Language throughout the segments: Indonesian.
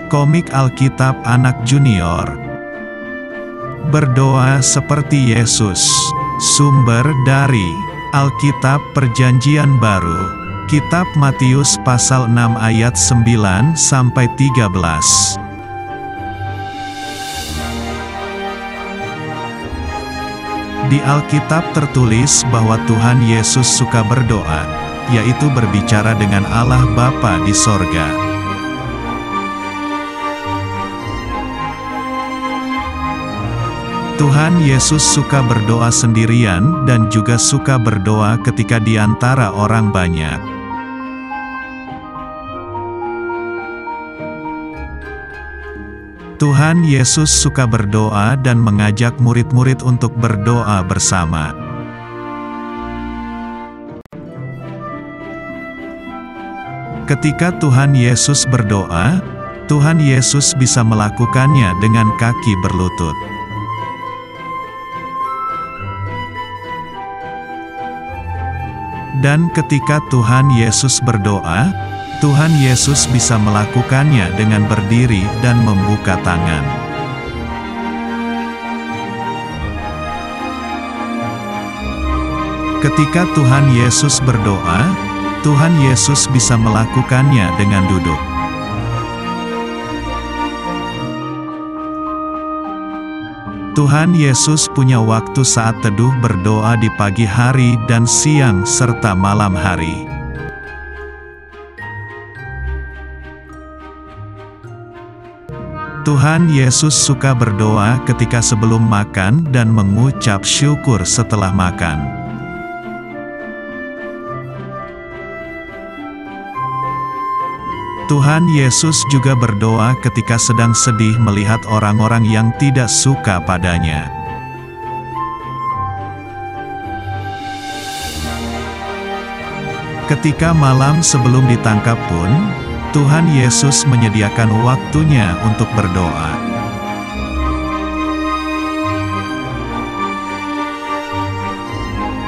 Komik Alkitab Anak Junior. Berdoa seperti Yesus. Sumber dari Alkitab Perjanjian Baru, Kitab Matius pasal 6 ayat 9-13. Di Alkitab tertulis bahwa Tuhan Yesus suka berdoa, yaitu berbicara dengan Allah Bapa di sorga. Tuhan Yesus suka berdoa sendirian dan juga suka berdoa ketika di antara orang banyak. Tuhan Yesus suka berdoa dan mengajak murid-murid untuk berdoa bersama. Ketika Tuhan Yesus berdoa, Tuhan Yesus bisa melakukannya dengan kaki berlutut. Dan ketika Tuhan Yesus berdoa, Tuhan Yesus bisa melakukannya dengan berdiri dan membuka tangan. Ketika Tuhan Yesus berdoa, Tuhan Yesus bisa melakukannya dengan duduk. Tuhan Yesus punya waktu saat teduh berdoa di pagi hari dan siang serta malam hari. Tuhan Yesus suka berdoa ketika sebelum makan dan mengucap syukur setelah makan. Tuhan Yesus juga berdoa ketika sedang sedih melihat orang-orang yang tidak suka padanya. Ketika malam sebelum ditangkap pun, Tuhan Yesus menyediakan waktunya untuk berdoa.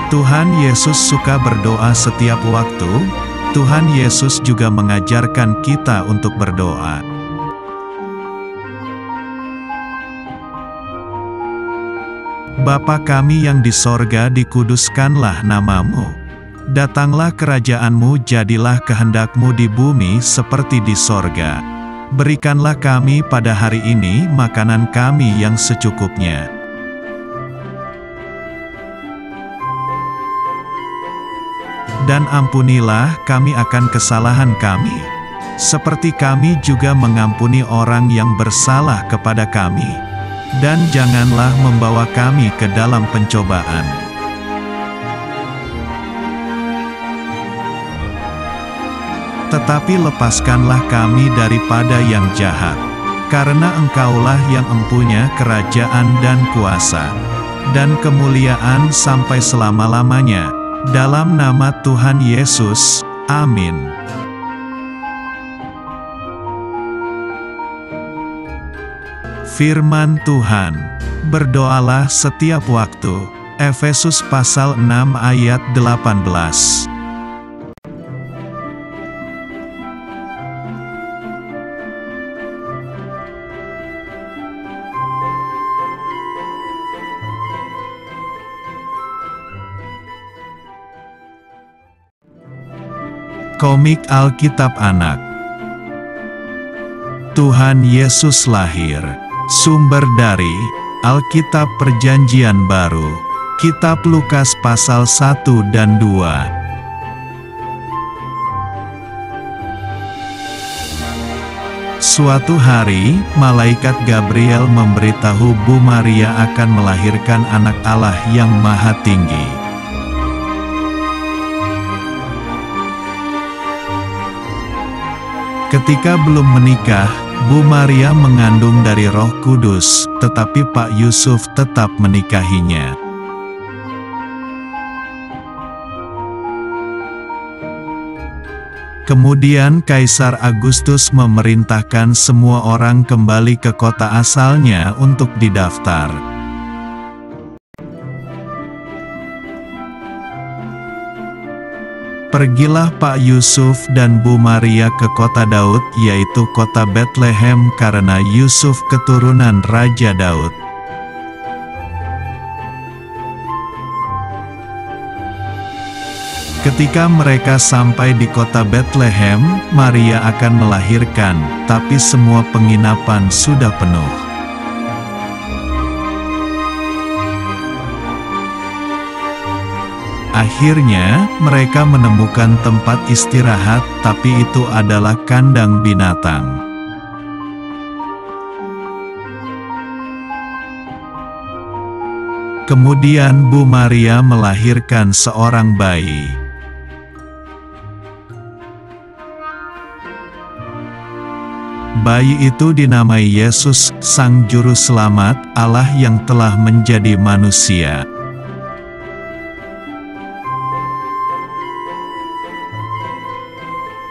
Tuhan Yesus suka berdoa setiap waktu. Tuhan Yesus juga mengajarkan kita untuk berdoa. Bapa kami yang di sorga, dikuduskanlah nama-Mu. Datanglah kerajaan-Mu, jadilah kehendak-Mu di bumi seperti di sorga. Berikanlah kami pada hari ini makanan kami yang secukupnya. Dan ampunilah kami akan kesalahan kami, seperti kami juga mengampuni orang yang bersalah kepada kami. Dan janganlah membawa kami ke dalam pencobaan. Tetapi lepaskanlah kami daripada yang jahat, karena Engkaulah yang empunya kerajaan dan kuasa, dan kemuliaan sampai selama-lamanya, dalam nama Tuhan Yesus, amin. Firman Tuhan, berdoalah setiap waktu. Efesus pasal 6 ayat 18. Komik Alkitab Anak. Tuhan Yesus lahir. Sumber dari Alkitab Perjanjian Baru, Kitab Lukas pasal 1 dan 2. Suatu hari, malaikat Gabriel memberitahu Bu Maria akan melahirkan anak Allah yang Maha Tinggi. Ketika belum menikah, Bu Maria mengandung dari Roh Kudus, tetapi Pak Yusuf tetap menikahinya. Kemudian Kaisar Agustus memerintahkan semua orang kembali ke kota asalnya untuk didaftar. Pergilah Pak Yusuf dan Bu Maria ke kota Daud, yaitu kota Betlehem, karena Yusuf keturunan Raja Daud. Ketika mereka sampai di kota Betlehem, Maria akan melahirkan, tapi semua penginapan sudah penuh. Akhirnya, mereka menemukan tempat istirahat, tapi itu adalah kandang binatang. Kemudian Bu Maria melahirkan seorang bayi. Bayi itu dinamai Yesus, Sang Juru Selamat, Allah yang telah menjadi manusia.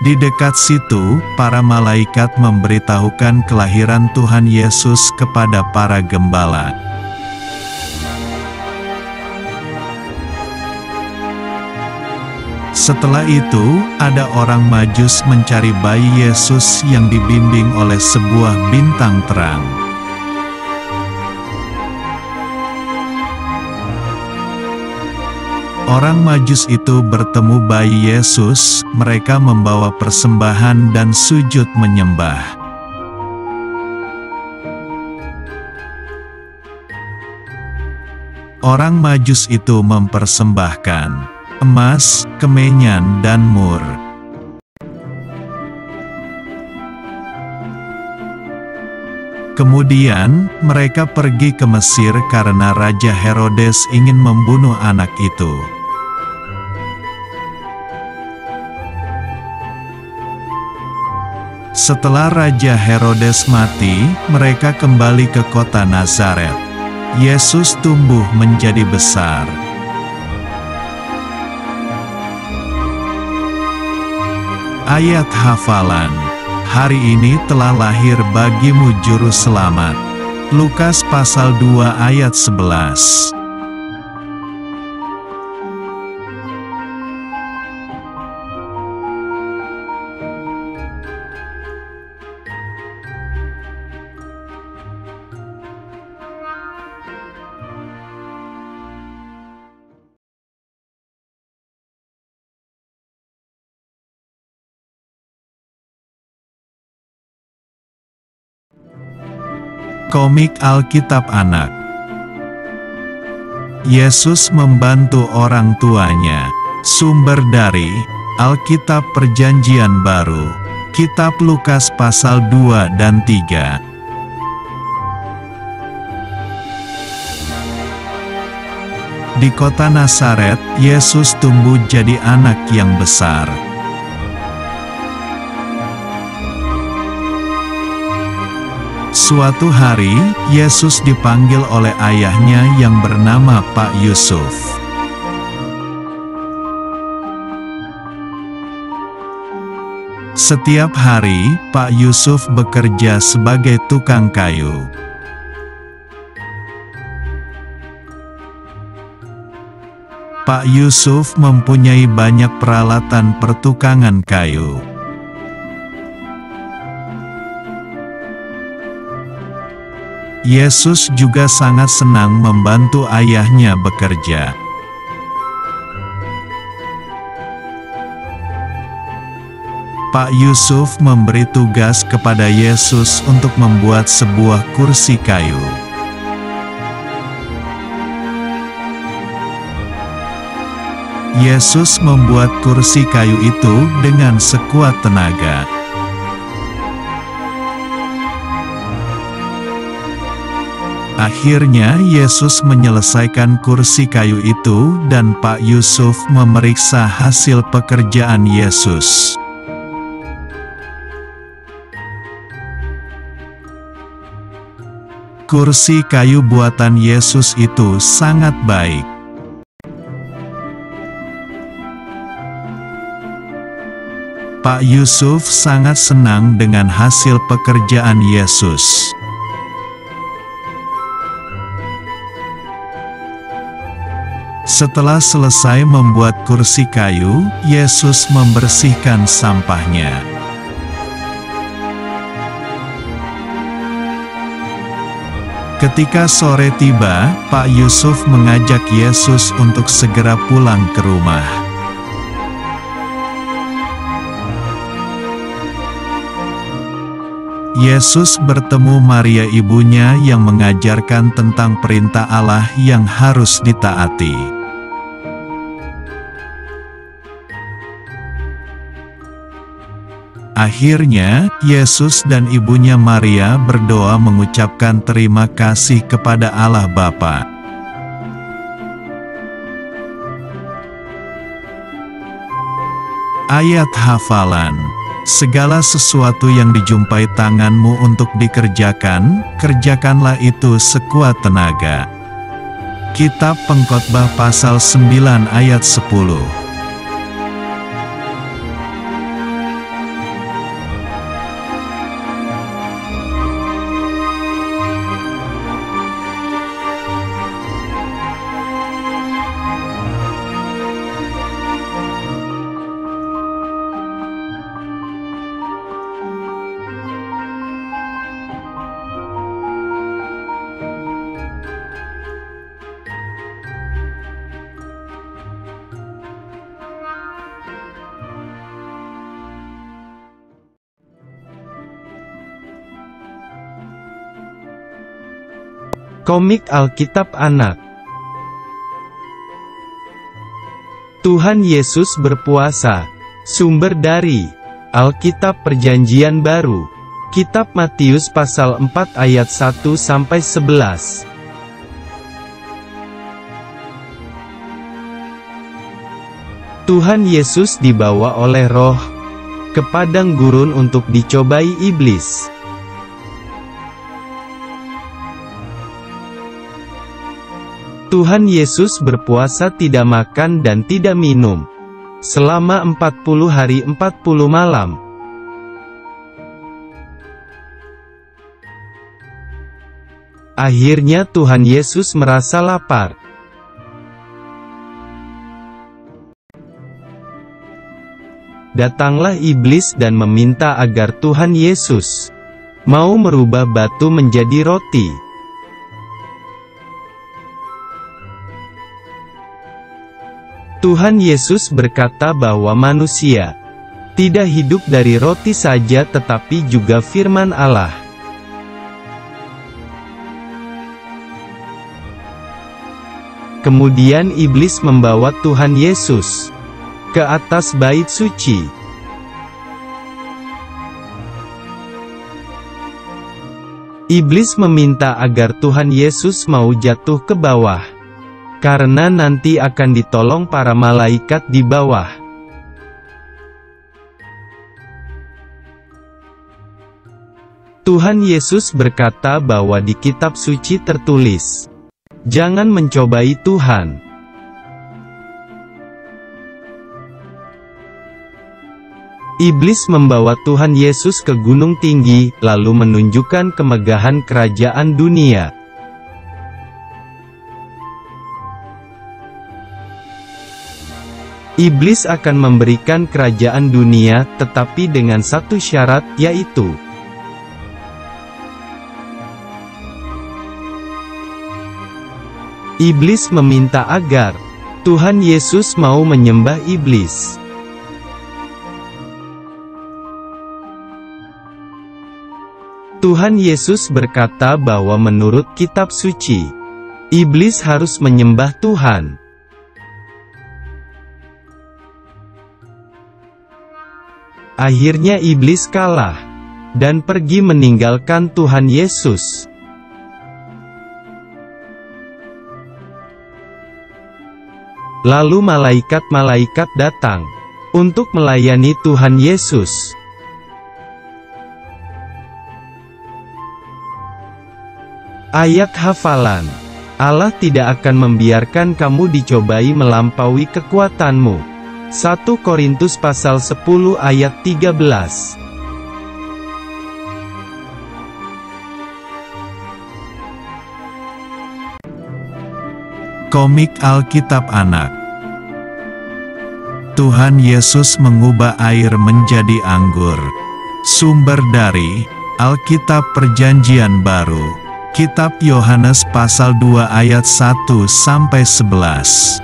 Di dekat situ, para malaikat memberitahukan kelahiran Tuhan Yesus kepada para gembala. Setelah itu, ada orang Majus mencari bayi Yesus yang dibimbing oleh sebuah bintang terang. Orang Majus itu bertemu bayi Yesus, mereka membawa persembahan dan sujud menyembah. Orang Majus itu mempersembahkan emas, kemenyan, dan mur. Kemudian, mereka pergi ke Mesir karena Raja Herodes ingin membunuh anak itu. Setelah Raja Herodes mati, mereka kembali ke kota Nazaret. Yesus tumbuh menjadi besar. Ayat hafalan. Hari ini telah lahir bagimu Juru Selamat. Lukas pasal 2 ayat 11. Komik Alkitab Anak. Yesus membantu orang tuanya. Sumber dari Alkitab Perjanjian Baru, Kitab Lukas pasal 2 dan 3. Di kota Nazaret, Yesus tumbuh jadi anak yang besar. Suatu hari, Yesus dipanggil oleh ayahnya yang bernama Pak Yusuf. Setiap hari, Pak Yusuf bekerja sebagai tukang kayu. Pak Yusuf mempunyai banyak peralatan pertukangan kayu. Yesus juga sangat senang membantu ayahnya bekerja. Pak Yusuf memberi tugas kepada Yesus untuk membuat sebuah kursi kayu. Yesus membuat kursi kayu itu dengan sekuat tenaga. Akhirnya Yesus menyelesaikan kursi kayu itu dan Pak Yusuf memeriksa hasil pekerjaan Yesus. Kursi kayu buatan Yesus itu sangat baik. Pak Yusuf sangat senang dengan hasil pekerjaan Yesus. Setelah selesai membuat kursi kayu, Yesus membersihkan sampahnya. Ketika sore tiba, Pak Yusuf mengajak Yesus untuk segera pulang ke rumah. Yesus bertemu Maria ibunya yang mengajarkan tentang perintah Allah yang harus ditaati. Akhirnya, Yesus dan ibunya Maria berdoa mengucapkan terima kasih kepada Allah Bapa. Ayat hafalan. Segala sesuatu yang dijumpai tanganmu untuk dikerjakan, kerjakanlah itu sekuat tenaga. Kitab Pengkhotbah pasal 9 ayat 10. Komik Alkitab Anak. Tuhan Yesus berpuasa. Sumber dari Alkitab Perjanjian Baru, Kitab Matius pasal 4 ayat 1-11. Tuhan Yesus dibawa oleh Roh ke padang gurun untuk dicobai iblis. Tuhan Yesus berpuasa tidak makan dan tidak minum selama 40 hari 40 malam. Akhirnya Tuhan Yesus merasa lapar. Datanglah iblis dan meminta agar Tuhan Yesus mau merubah batu menjadi roti. Tuhan Yesus berkata bahwa manusia tidak hidup dari roti saja tetapi juga firman Allah. Kemudian iblis membawa Tuhan Yesus ke atas bait suci. Iblis meminta agar Tuhan Yesus mau jatuh ke bawah, karena nanti akan ditolong para malaikat di bawah. Tuhan Yesus berkata bahwa di kitab suci tertulis, "Jangan mencobai Tuhan." Iblis membawa Tuhan Yesus ke gunung tinggi, lalu menunjukkan kemegahan kerajaan dunia. Iblis akan memberikan kerajaan dunia, tetapi dengan satu syarat, yaitu Iblis meminta agar Tuhan Yesus mau menyembah iblis. Tuhan Yesus berkata bahwa menurut kitab suci, iblis harus menyembah Tuhan. Akhirnya iblis kalah dan pergi meninggalkan Tuhan Yesus. Lalu malaikat-malaikat datang untuk melayani Tuhan Yesus. Ayat hafalan. Allah tidak akan membiarkan kamu dicobai melampaui kekuatanmu. 1 Korintus pasal 10 ayat 13. Komik Alkitab Anak. Tuhan Yesus mengubah air menjadi anggur. Sumber dari Alkitab Perjanjian Baru. Kitab Yohanes pasal 2 ayat 1-11.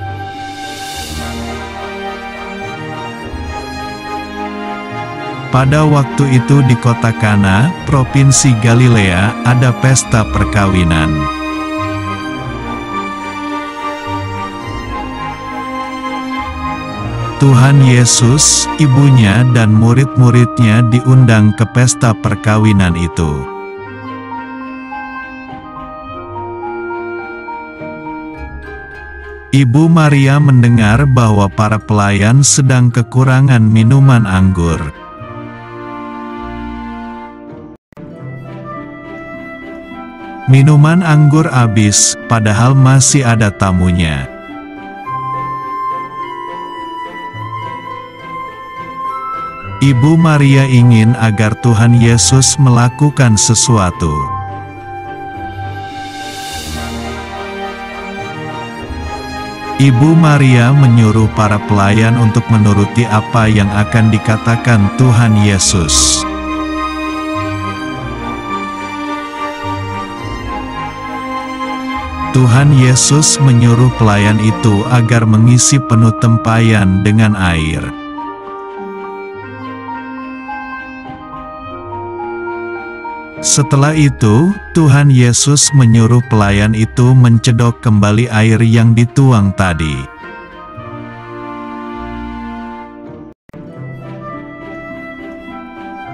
Pada waktu itu di kota Kana, provinsi Galilea, ada pesta perkawinan. Tuhan Yesus, ibunya dan murid-muridnya diundang ke pesta perkawinan itu. Ibu Maria mendengar bahwa para pelayan sedang kekurangan minuman anggur. Minuman anggur habis, padahal masih ada tamunya. Ibu Maria ingin agar Tuhan Yesus melakukan sesuatu. Ibu Maria menyuruh para pelayan untuk menuruti apa yang akan dikatakan Tuhan Yesus. Tuhan Yesus menyuruh pelayan itu agar mengisi penuh tempayan dengan air. Setelah itu, Tuhan Yesus menyuruh pelayan itu mencedok kembali air yang dituang tadi.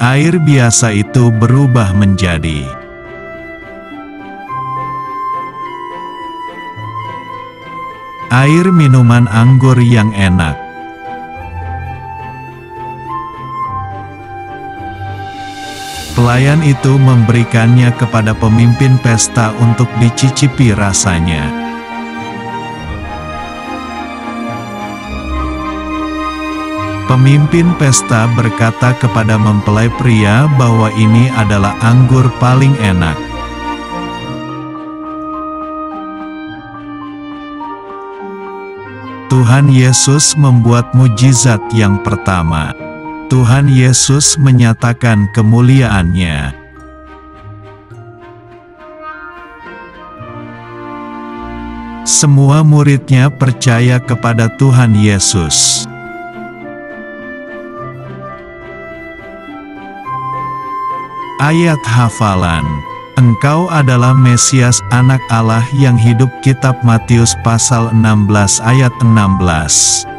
Air biasa itu berubah menjadi air minuman anggur yang enak. Pelayan itu memberikannya kepada pemimpin pesta untuk dicicipi rasanya. Pemimpin pesta berkata kepada mempelai pria bahwa ini adalah anggur paling enak. Tuhan Yesus membuat mujizat yang pertama. Tuhan Yesus menyatakan kemuliaan-Nya. Semua murid-Nya percaya kepada Tuhan Yesus. Ayat hafalan. Engkau adalah Mesias, Anak Allah yang hidup. Kitab Matius pasal 16 ayat 16.